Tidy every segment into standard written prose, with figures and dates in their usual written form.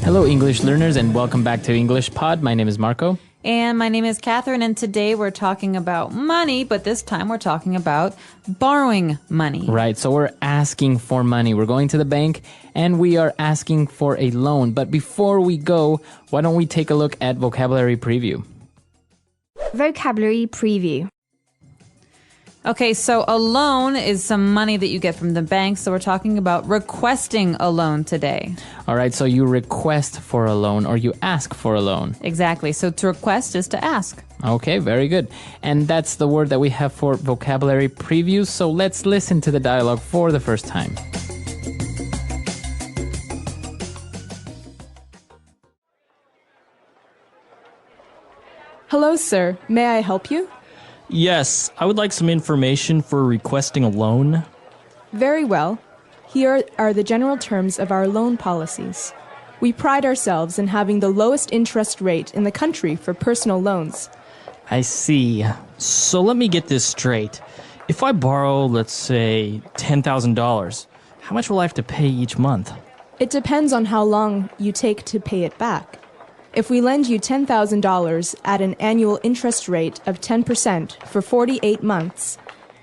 Hello, English learners, and welcome back to English Pod. My name is Marco. And my name is Catherine, and today we're talking about money, but this time we're talking about borrowing money. Right, so we're asking for money. We're going to the bank, and we are asking for a loan. But before we go, why don't we take a look at vocabulary preview? Vocabulary preview. Okay, so a loan is some money that you get from the bank, so we're talking about requesting a loan today. All right, so you request for a loan or you ask for a loan. Exactly, so to request is to ask. Okay, very good. And that's the word that we have for vocabulary preview, so let's listen to the dialogue for the first time. Hello, sir. May I help you? Yes, I would like some information for requesting a loan. Very well. Here are the general terms of our loan policies. We pride ourselves in having the lowest interest rate in the country for personal loans. I see. So let me get this straight. If I borrow, let's say, $10,000, how much will I have to pay each month? It depends on how long you take to pay it back. If we lend you $10,000 at an annual interest rate of 10% for 48 months,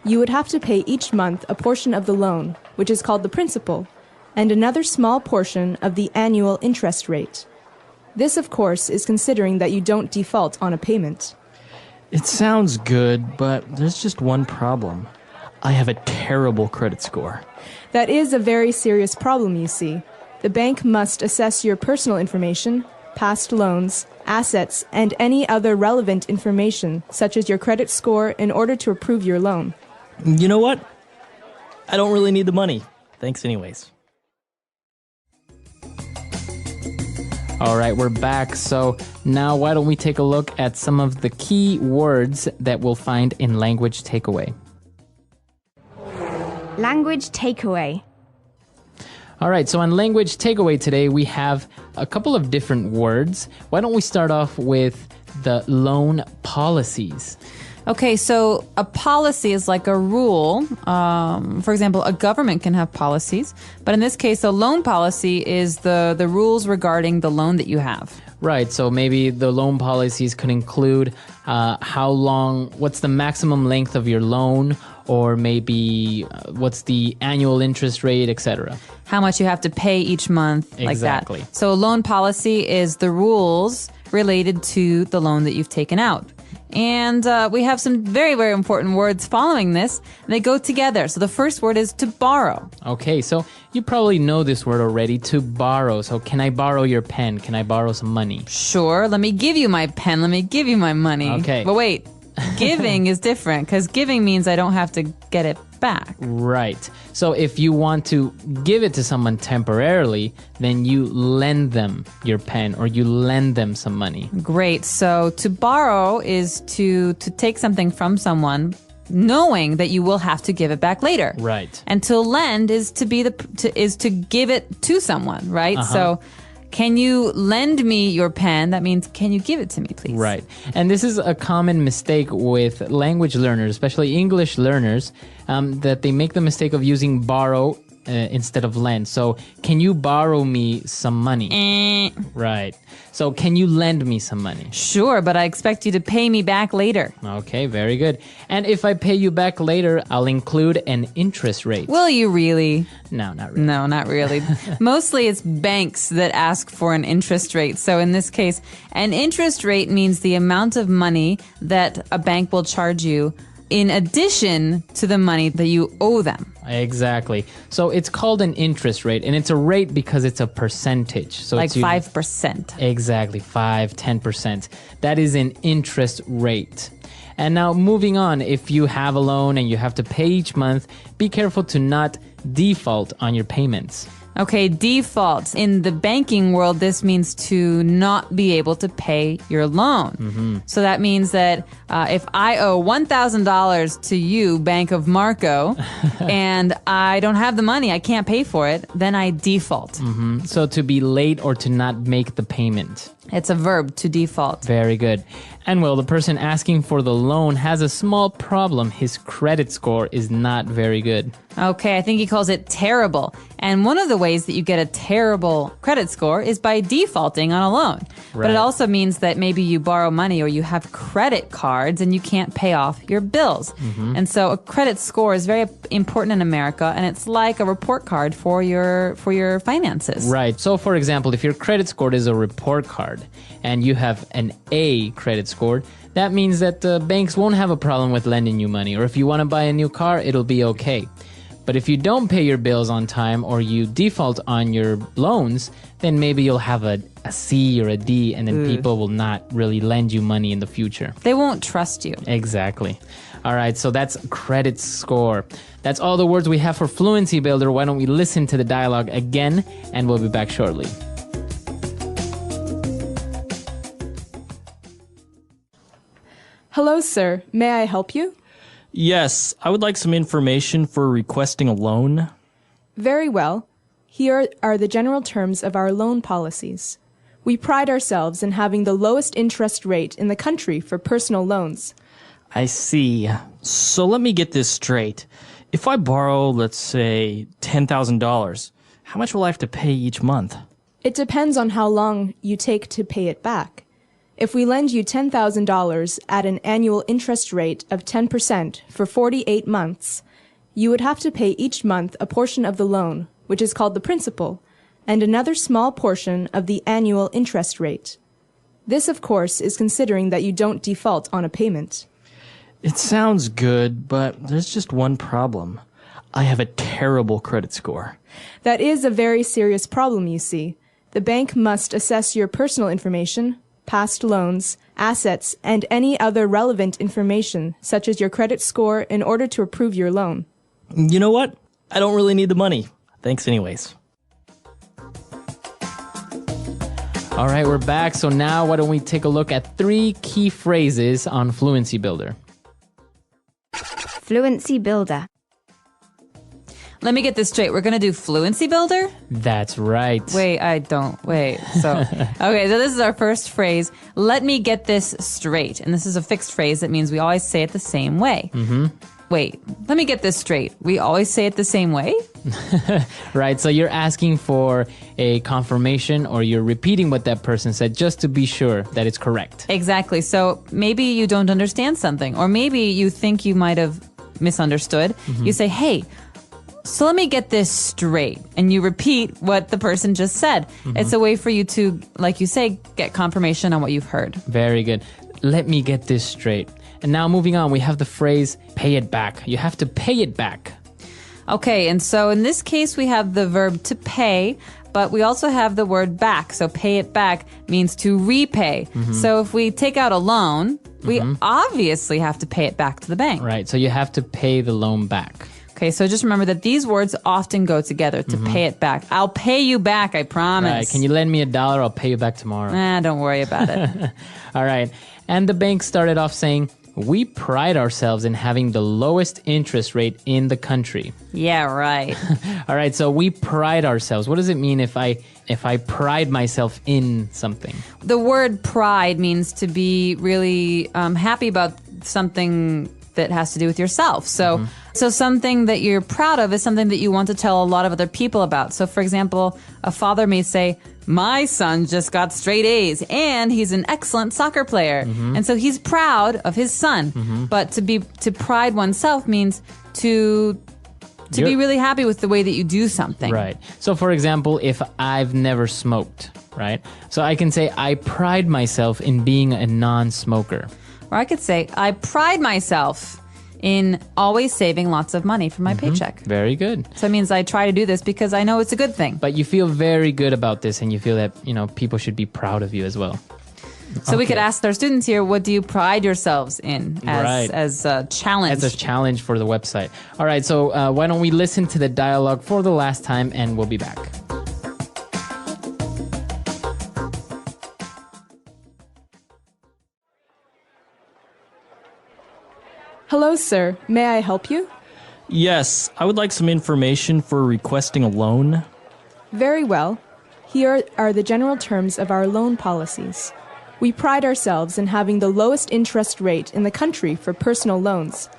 you would have to pay each month a portion of the loan, which is called the principal, and another small portion of the annual interest rate. This, of course, is considering that you don't default on a payment. It sounds good, but there's just one problem. I have a terrible credit score. That is a very serious problem, you see. The bank must assess your personal information, past loans, assets, and any other relevant information, such as your credit score, in order to approve your loan. You know what? I don't really need the money. Thanks anyways. All right, we're back. So now why don't we take a look at some of the key words that we'll find in Language Takeaway. Language takeaway. All right, so on Language Takeaway today, we have a couple of different words. Why don't we start off with the loan policies? Okay, so a policy is like a rule. For example, a government can have policies, but in this case, a loan policy is the rules regarding the loan that you have. Right, so maybe the loan policies could include what's the maximum length of your loan, or maybe what's the annual interest rate, etc. How much you have to pay each month, like Exactly. that. So a loan policy is the rules related to the loan that you've taken out. And we have some very, very important words following this. And they go together. So the first word is to borrow. Okay, so you probably know this word already, to borrow. So can I borrow your pen? Can I borrow some money? Sure, let me give you my pen. Let me give you my money. Okay. But wait, giving is different because giving means I don't have to get it back. Right. So if you want to give it to someone temporarily, then you lend them your pen or you lend them some money. Great. So to borrow is to take something from someone knowing that you will have to give it back later. Right. And to lend is to give it to someone, right? So can you lend me your pen? That means, can you give it to me, please? Right. And this is a common mistake with language learners, especially English learners, that they make the mistake of using borrow instead of lend. So, can you borrow me some money? Right. So, can you lend me some money? Sure, but I expect you to pay me back later. Okay, very good. And if I pay you back later, I'll include an interest rate. Will you really? No, not really. No, not really. Mostly it's banks that ask for an interest rate. So in this case, an interest rate means the amount of money that a bank will charge you in addition to the money that you owe them. Exactly. So it's called an interest rate, and it's a rate because it's a percentage. So Like it's usually 5%. Exactly, 5-10%. That is an interest rate. And now moving on, if you have a loan and you have to pay each month, be careful to not default on your payments. Okay, default. In the banking world, this means to not be able to pay your loan. So that means that if I owe $1,000 to you, Bank of Marco, and I don't have the money, I can't pay for it, then I default. So to be late or to not make the payment. It's a verb, to default. Very good. And well, the person asking for the loan has a small problem. His credit score is not very good. Okay, I think he calls it terrible. And one of the ways that you get a terrible credit score is by defaulting on a loan. But Right. it also means that maybe you borrow money or you have credit cards and you can't pay off your bills. And so a credit score is very important in America, and it's like a report card for your finances. Right. So, for example, if your credit score is a report card and you have an A credit score, that means that banks won't have a problem with lending you money. Or if you want to buy a new car, it'll be okay. But if you don't pay your bills on time or you default on your loans, then maybe you'll have a C or a D, and then people will not really lend you money in the future. They won't trust you. Exactly. All right, so that's credit score. That's all the words we have for Fluency Builder. Why don't we listen to the dialogue again, and we'll be back shortly. Hello, sir. May I help you? Yes, I would like some information for requesting a loan. Very well. Here are the general terms of our loan policies. We pride ourselves in having the lowest interest rate in the country for personal loans. I see. So let me get this straight. If I borrow, let's say, $10,000, how much will I have to pay each month? It depends on how long you take to pay it back. If we lend you $10,000 at an annual interest rate of 10% for 48 months, you would have to pay each month a portion of the loan, which is called the principal, and another small portion of the annual interest rate. This, of course, is considering that you don't default on a payment. It sounds good, but there's just one problem. I have a terrible credit score. That is a very serious problem, you see. The bank must assess your personal information, past loans, assets, and any other relevant information, such as your credit score, in order to approve your loan. You know what? I don't really need the money. Thanks anyways. All right, we're back. So now why don't we take a look at 3 key phrases on Fluency Builder. Fluency Builder. Let me get this straight. We're going to do Fluency Builder? That's right. Wait. So, okay, so this is our first phrase. Let me get this straight. And this is a fixed phrase. That means we always say it the same way. Mm-hmm. Wait, let me get this straight. We always say it the same way? Right, so you're asking for a confirmation, or you're repeating what that person said just to be sure that it's correct. Exactly. So maybe you don't understand something, or maybe you think you might have misunderstood. Mm-hmm. You say, hey, so let me get this straight. And you repeat what the person just said. Mm-hmm. It's a way for you to, like you say, get confirmation on what you've heard. Very good. Let me get this straight. And now moving on, we have the phrase, pay it back. You have to pay it back. Okay, and so in this case, we have the verb to pay, but we also have the word back. So pay it back means to repay. Mm-hmm. So if we take out a loan, we obviously have to pay it back to the bank. Right, so you have to pay the loan back. Okay, so just remember that these words often go together, to pay it back. I'll pay you back, I promise. Right, can you lend me $1? I'll pay you back tomorrow. Don't worry about it. All right, and the bank started off saying, we pride ourselves in having the lowest interest rate in the country. Yeah, right. All right, so we pride ourselves. What does it mean if I pride myself in something? The word pride means to be really happy about something that has to do with yourself. So something that you're proud of is something that you want to tell a lot of other people about. So for example, a father may say, my son just got straight A's and he's an excellent soccer player. And so he's proud of his son. But to pride oneself means to be really happy with the way that you do something. Right. So for example, if I've never smoked, right? So I can say I pride myself in being a non-smoker. Or I could say I pride myself in always saving lots of money for my paycheck. Very good. So it means I try to do this because I know it's a good thing. But you feel very good about this, and you feel that, people should be proud of you as well. So we could ask our students here, what do you pride yourselves in as a challenge? As a challenge for the website. All right, so why don't we listen to the dialogue for the last time, and we'll be back. Hello, sir. May I help you? Yes, I would like some information for requesting a loan. Very well. Here are the general terms of our loan policies. We pride ourselves in having the lowest interest rate in the country for personal loans.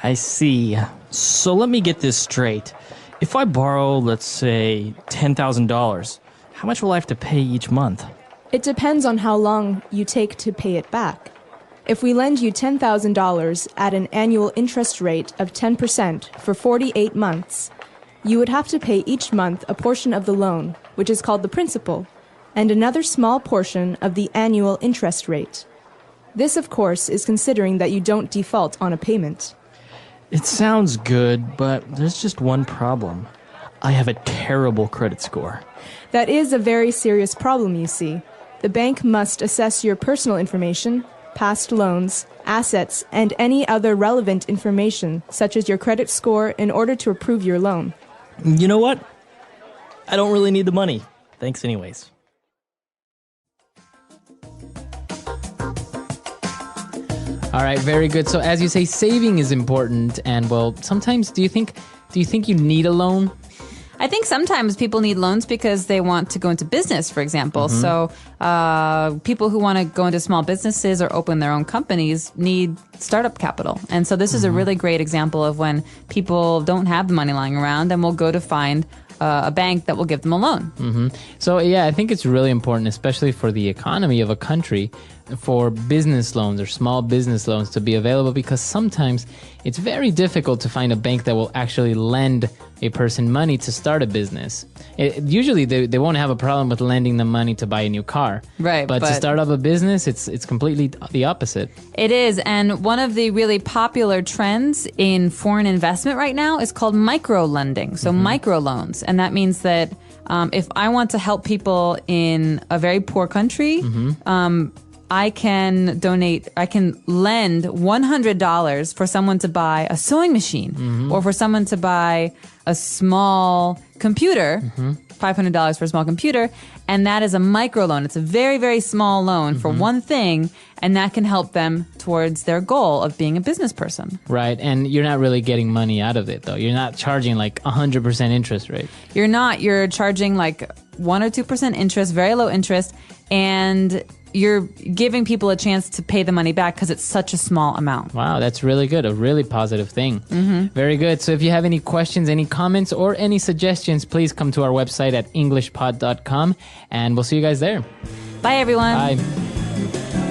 I see. So let me get this straight. If I borrow, let's say, $10,000, how much will I have to pay each month? It depends on how long you take to pay it back. If we lend you $10,000 at an annual interest rate of 10% for 48 months, you would have to pay each month a portion of the loan, which is called the principal, and another small portion of the annual interest rate. This, of course, is considering that you don't default on a payment. It sounds good, but there's just one problem. I have a terrible credit score. That is a very serious problem, you see. The bank must assess your personal information, past loans, assets, and any other relevant information, such as your credit score, in order to approve your loan. You know what? I don't really need the money. Thanks anyways. All right, very good. So as you say, saving is important, and well, sometimes do you think you need a loan? I think sometimes people need loans because they want to go into business, for example. So people who want to go into small businesses or open their own companies need startup capital. And so this is a really great example of when people don't have the money lying around and will go to find a bank that will give them a loan. So yeah, I think it's really important, especially for the economy of a country, for business loans or small business loans to be available, because sometimes it's very difficult to find a bank that will actually lend a person money to start a business. Usually they won't have a problem with lending them money to buy a new car. Right, But to start up a business, it's completely the opposite. It is, and one of the really popular trends in foreign investment right now is called micro-lending, so microloans. And that means that if I want to help people in a very poor country, I can lend $100 for someone to buy a sewing machine or for someone to buy a small computer, $500 for a small computer, and that is a microloan. It's a very, very small loan for one thing, and that can help them towards their goal of being a business person. Right, and you're not really getting money out of it, though. You're not charging like 100% interest rate. You're not. You're charging like 1 or 2% interest, very low interest, and you're giving people a chance to pay the money back because it's such a small amount. Wow, that's really good. A really positive thing. Very good. So if you have any questions, any comments, or any suggestions, please come to our website at englishpod.com, and we'll see you guys there. Bye, everyone. Bye.